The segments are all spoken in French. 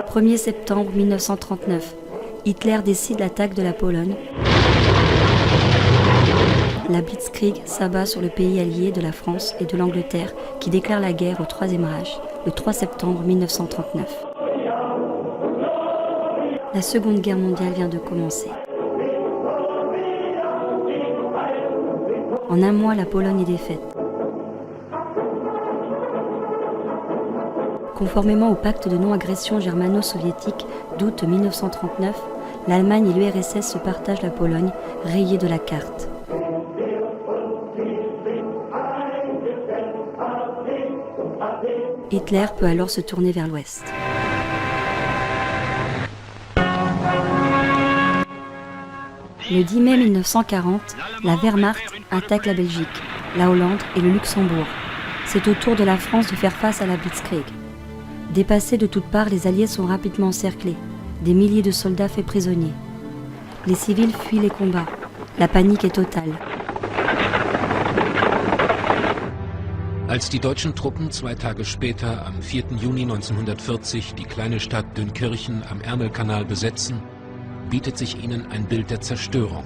1er septembre 1939, Hitler décide l'attaque de la Pologne. La Blitzkrieg s'abat sur le pays allié de la France et de l'Angleterre qui déclare la guerre au Troisième Reich le 3 septembre 1939. La Seconde Guerre mondiale vient de commencer. En un mois, la Pologne est défaite. Conformément au pacte de non-agression germano-soviétique d'août 1939, l'Allemagne et l'URSS se partagent la Pologne, rayée de la carte. Hitler peut alors se tourner vers l'Ouest. Le 10 mai 1940, la Wehrmacht attaque la Belgique, la Hollande et le Luxembourg. C'est au tour de la France de faire face à la Blitzkrieg. Dépassés de toutes parts, les Alliés sont rapidement encerclés. Des milliers de soldats faits prisonniers. Les civils fuient les combats. La panique est totale. Als die deutschen Truppen 2 Tage später, am 4. Juni 1940, die kleine Stadt Dünkirchen am Ärmelkanal besetzen, bietet sich ihnen ein Bild der Zerstörung.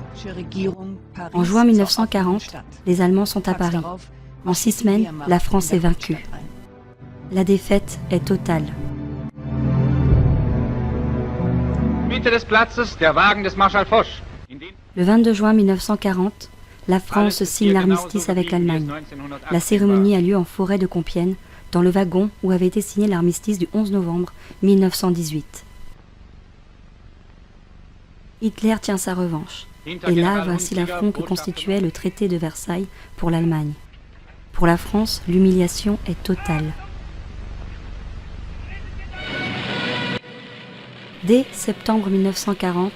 En juin 1940, les Allemands sont à Paris. En 6 semaines, la France est vaincue. La défaite est totale. Mitte des Platzes, der Wagen des Marschall Foch. Le 22 juin 1940, la France signe l'armistice avec l'Allemagne. La cérémonie a lieu en forêt de Compiègne, dans le wagon où avait été signé l'armistice du 11 novembre 1918. Hitler tient sa revanche et lave ainsi l'affront que constituait le traité de Versailles pour l'Allemagne. Pour la France, l'humiliation est totale. Dès septembre 1940,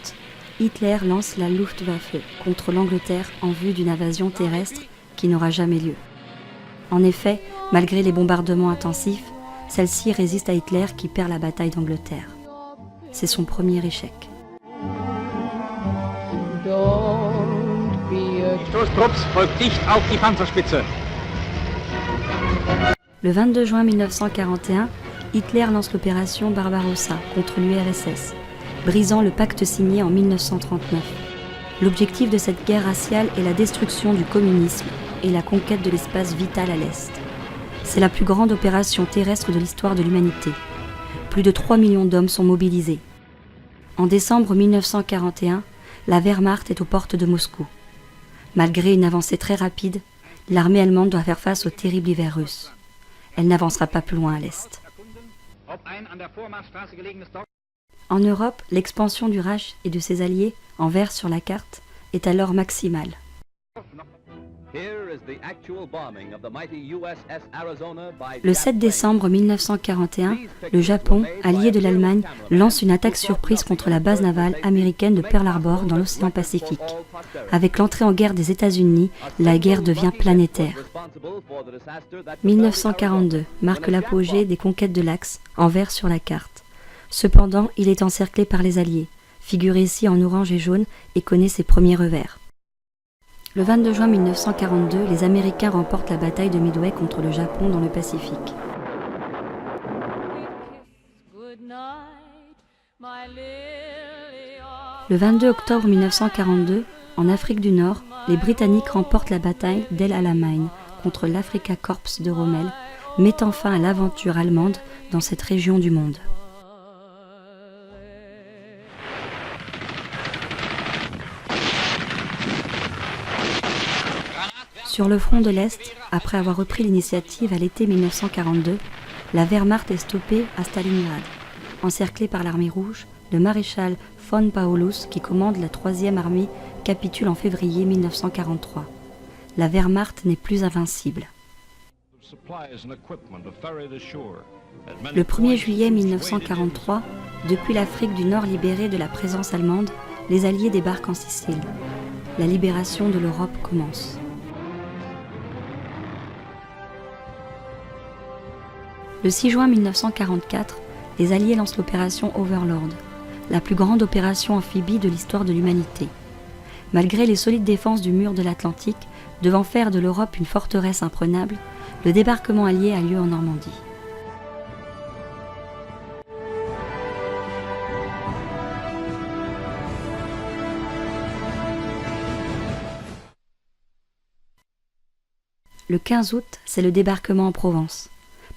Hitler lance la Luftwaffe contre l'Angleterre en vue d'une invasion terrestre qui n'aura jamais lieu. En effet, malgré les bombardements intensifs, celle-ci résiste à Hitler qui perd la bataille d'Angleterre. C'est son premier échec. Stoßtrupps folgt dicht auf die Panzerspitze. Le 22 juin 1941, Hitler lance l'opération Barbarossa contre l'URSS, brisant le pacte signé en 1939. L'objectif de cette guerre raciale est la destruction du communisme et la conquête de l'espace vital à l'Est. C'est la plus grande opération terrestre de l'histoire de l'humanité. Plus de 3 millions d'hommes sont mobilisés. En décembre 1941, la Wehrmacht est aux portes de Moscou. Malgré une avancée très rapide, l'armée allemande doit faire face au terrible hiver russe. Elle n'avancera pas plus loin à l'Est. En Europe, l'expansion du Reich et de ses alliés, en vert sur la carte, est alors maximale. Le 7 décembre 1941, le Japon, allié de l'Allemagne, lance une attaque surprise contre la base navale américaine de Pearl Harbor dans l'océan Pacifique. Avec l'entrée en guerre des États-Unis, la guerre devient planétaire. 1942 marque l'apogée des conquêtes de l'Axe, en vert sur la carte. Cependant, il est encerclé par les Alliés, figuré ici en orange et jaune, et connaît ses premiers revers. Le 22 juin 1942, les Américains remportent la bataille de Midway contre le Japon dans le Pacifique. Le 22 octobre 1942, en Afrique du Nord, les Britanniques remportent la bataille d'El Alamein contre l'Africa Corps de Rommel, mettant fin à l'aventure allemande dans cette région du monde. Sur le front de l'Est, après avoir repris l'initiative à l'été 1942, la Wehrmacht est stoppée à Stalingrad. Encerclée par l'armée rouge, le maréchal von Paulus, qui commande la 3e armée, capitule en février 1943. La Wehrmacht n'est plus invincible. Le 1er juillet 1943, depuis l'Afrique du Nord libérée de la présence allemande, les Alliés débarquent en Sicile. La libération de l'Europe commence. Le 6 juin 1944, les Alliés lancent l'opération Overlord, la plus grande opération amphibie de l'histoire de l'humanité. Malgré les solides défenses du mur de l'Atlantique, Devant faire de l'Europe une forteresse imprenable, le débarquement allié a lieu en Normandie. Le 15 août, c'est le débarquement en Provence.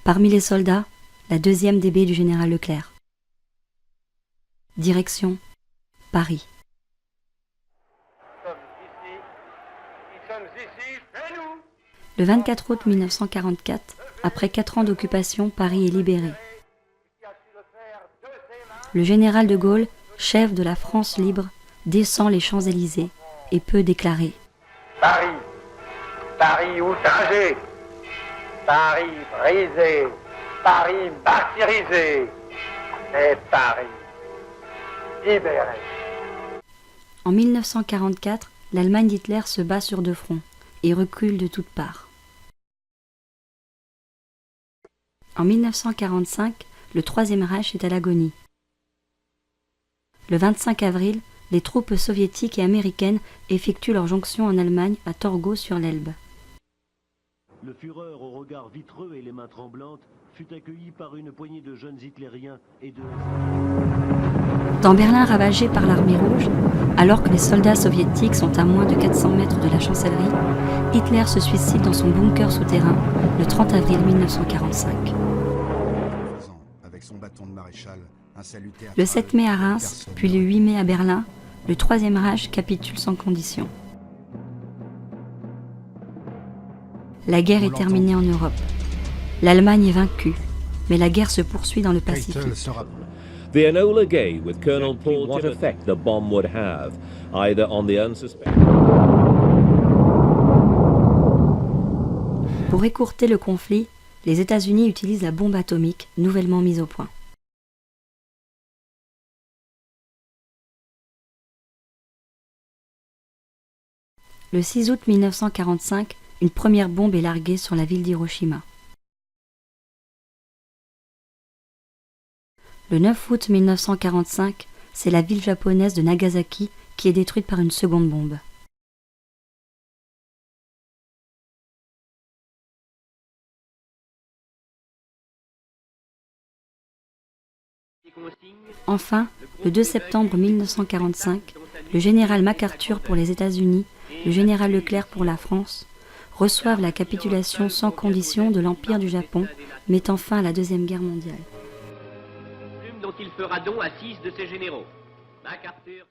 Parmi les soldats, la 2e DB du général Leclerc. Direction Paris. Le 24 août 1944, après 4 ans d'occupation, Paris est libéré. Le général de Gaulle, chef de la France libre, descend les Champs-Élysées et peut déclarer « Paris, Paris outragé, Paris brisé, Paris martyrisé, et Paris libéré. » En 1944, l'Allemagne d'Hitler se bat sur 2 fronts et recule de toutes parts. En 1945, le Troisième Reich est à l'agonie. Le 25 avril, les troupes soviétiques et américaines effectuent leur jonction en Allemagne à Torgau sur l'Elbe. Le Führer, au regard vitreux et les mains tremblantes, fut accueilli par une poignée de jeunes hitlériens et de... Dans Berlin ravagé par l'armée rouge, alors que les soldats soviétiques sont à moins de 400 mètres de la chancellerie, Hitler se suicide dans son bunker souterrain le 30 avril 1945. Le 7 mai à Reims, puis le 8 mai à Berlin, le Troisième Reich capitule sans condition. La guerre est terminée en Europe. L'Allemagne est vaincue, mais la guerre se poursuit dans le Pacifique. The Enola Gay with Colonel Paul what effect the bomb would have, either on the unsuspecting... Pour écourter le conflit, les États-Unis utilisent la bombe atomique nouvellement mise au point. Le 6 août 1945, une première bombe est larguée sur la ville d'Hiroshima. Le 9 août 1945, c'est la ville japonaise de Nagasaki qui est détruite par une seconde bombe. Enfin, le 2 septembre 1945, le général MacArthur pour les États-Unis, le général Leclerc pour la France, reçoivent la capitulation sans condition de l'Empire du Japon, mettant fin à la Deuxième Guerre mondiale. Dont il fera don à 6 de ses généraux. MacArthur